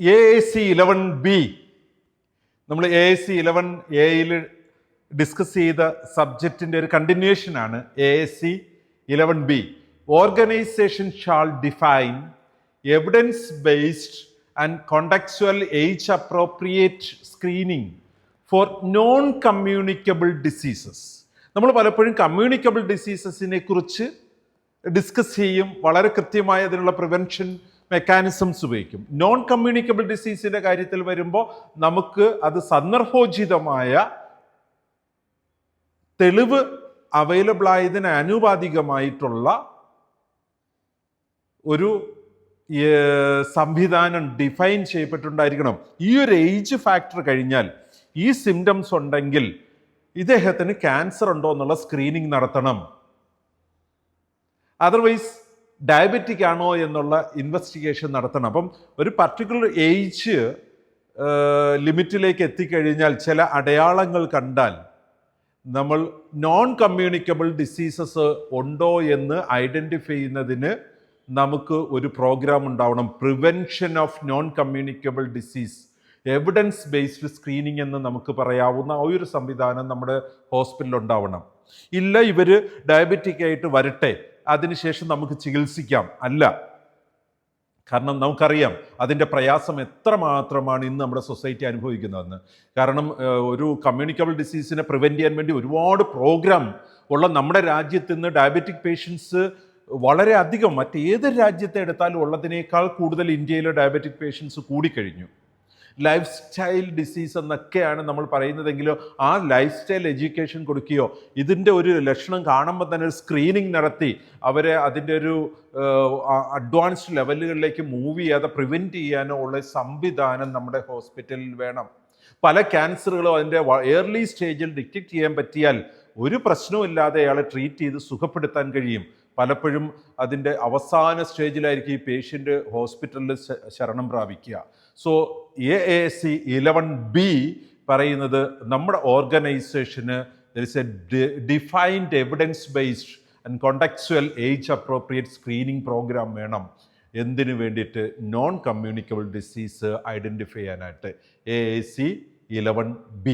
AAC11B നമ്മൾ AAC11Aയിൽ discuss ചെയ്ത സബ്ജക്റ്റിൻ്റെ ഒരു കണ്ടിന്യൂഷനാണ് AAC11B. Organisation shall define evidence based and contextual age appropriate screening for non communicable diseases. നമ്മൾ പലപ്പോഴും കമ്മ്യൂണിക്കബിൾ ഡിസീസസിനെ കുറിച്ച് ഡിസ്കസ് ചെയ്യും, വളരെ കൃത്യമായ അതിനുള്ള പ്രിവെൻഷൻ മെക്കാനിസംസ് ഉപയോഗിക്കും. നോൺ കമ്മ്യൂണിക്കബിൾ ഡിസീസിൻ്റെ കാര്യത്തിൽ വരുമ്പോൾ നമുക്ക് അത് സന്ദർഭോചിതമായ തെളിവ് അവൈലബിൾ ആയതിന് ആനുപാതികമായിട്ടുള്ള ഒരു സംവിധാനം ഡിഫൈൻ ചെയ്യപ്പെട്ടിട്ടുണ്ടായിരിക്കണം. ഈ ഒരു ഏജ് ഫാക്ടർ കഴിഞ്ഞാൽ ഈ സിംറ്റംസ് ഉണ്ടെങ്കിൽ ഇദ്ദേഹത്തിന് ക്യാൻസർ ഉണ്ടോ എന്നുള്ള സ്ക്രീനിങ് നടത്തണം. അതർവൈസ് ഡയബറ്റിക് ആണോ എന്നുള്ള ഇൻവെസ്റ്റിഗേഷൻ നടത്തണം. അപ്പം ഒരു പർട്ടിക്കുലർ ഏജ് ലിമിറ്റിലേക്ക് എത്തിക്കഴിഞ്ഞാൽ ചില അടയാളങ്ങൾ കണ്ടാൽ നമ്മൾ നോൺ കമ്മ്യൂണിക്കബിൾ ഡിസീസസ് ഉണ്ടോ എന്ന് ഐഡൻറ്റിഫൈ ചെയ്യുന്നതിന് നമുക്ക് ഒരു പ്രോഗ്രാം ഉണ്ടാവണം. Prevention of non communicable disease evidence based screening എന്ന് നമുക്ക് പറയാവുന്ന ആ ഒരു സംവിധാനം നമ്മുടെ ഹോസ്പിറ്റലിൽ ഉണ്ടാവണം. ഇല്ല ഇവർ ഡയബറ്റിക് ആയിട്ട് വരട്ടെ, അതിനുശേഷം നമുക്ക് ചികിത്സിക്കാം, അല്ല. കാരണം നമുക്കറിയാം അതിൻ്റെ പ്രയാസം എത്രമാത്രമാണ് ഇന്ന് നമ്മുടെ സൊസൈറ്റി അനുഭവിക്കുന്നതെന്ന്. കാരണം ഒരു കമ്മ്യൂണിക്കബിൾ ഡിസീസിനെ പ്രിവെൻറ്റ് ചെയ്യാൻ വേണ്ടി ഒരുപാട് പ്രോഗ്രാം ഉള്ള നമ്മുടെ രാജ്യത്ത് ഇന്ന് ഡയബറ്റിക് പേഷ്യൻസ് വളരെ അധികം മറ്റേത് രാജ്യത്തെ എടുത്താലും ഉള്ളതിനേക്കാൾ കൂടുതൽ ഇന്ത്യയിലെ ഡയബറ്റിക് പേഷ്യൻസ് കൂടിക്കഴിഞ്ഞു. ലൈഫ് സ്റ്റൈൽ ഡിസീസ് എന്നൊക്കെയാണ് നമ്മൾ പറയുന്നതെങ്കിലോ ആ ലൈഫ് സ്റ്റൈൽ എഡ്യൂക്കേഷൻ കൊടുക്കുകയോ ഇതിൻ്റെ ഒരു ലക്ഷണം കാണുമ്പോൾ തന്നെ ഒരു സ്ക്രീനിങ് നടത്തി അവരെ അതിൻ്റെ ഒരു അഡ്വാൻസ്ഡ് ലെവലുകളിലേക്ക് മൂവ് ചെയ്യാതെ പ്രിവെൻറ്റ് ചെയ്യാനോ ഉള്ള സംവിധാനം നമ്മുടെ ഹോസ്പിറ്റലിൽ വേണം. പല ക്യാൻസറുകളും അതിൻ്റെ ഏർലി സ്റ്റേജിൽ ഡിറ്റക്റ്റ് ചെയ്യാൻ പറ്റിയാൽ ഒരു പ്രശ്നവുമില്ലാതെ അയാളെ ട്രീറ്റ് ചെയ്ത് സുഖപ്പെടുത്താൻ കഴിയും. പലപ്പോഴും അതിൻ്റെ അവസാന സ്റ്റേജിലായിരിക്കും ഈ പേഷ്യൻ്റ് ഹോസ്പിറ്റലിൽ ശരണം പ്രാപിക്കുക. സോ AAC11B പറയുന്നത് നമ്മുടെ ഓർഗനൈസേഷന് there is a defined evidence based and contextual age appropriate screening program വേണം. എന്തിനു വേണ്ടിയിട്ട്? നോൺ കമ്മ്യൂണിക്കബിൾ ഡിസീസ് ഐഡൻറ്റിഫൈ ചെയ്യാനായിട്ട്. AAC11B.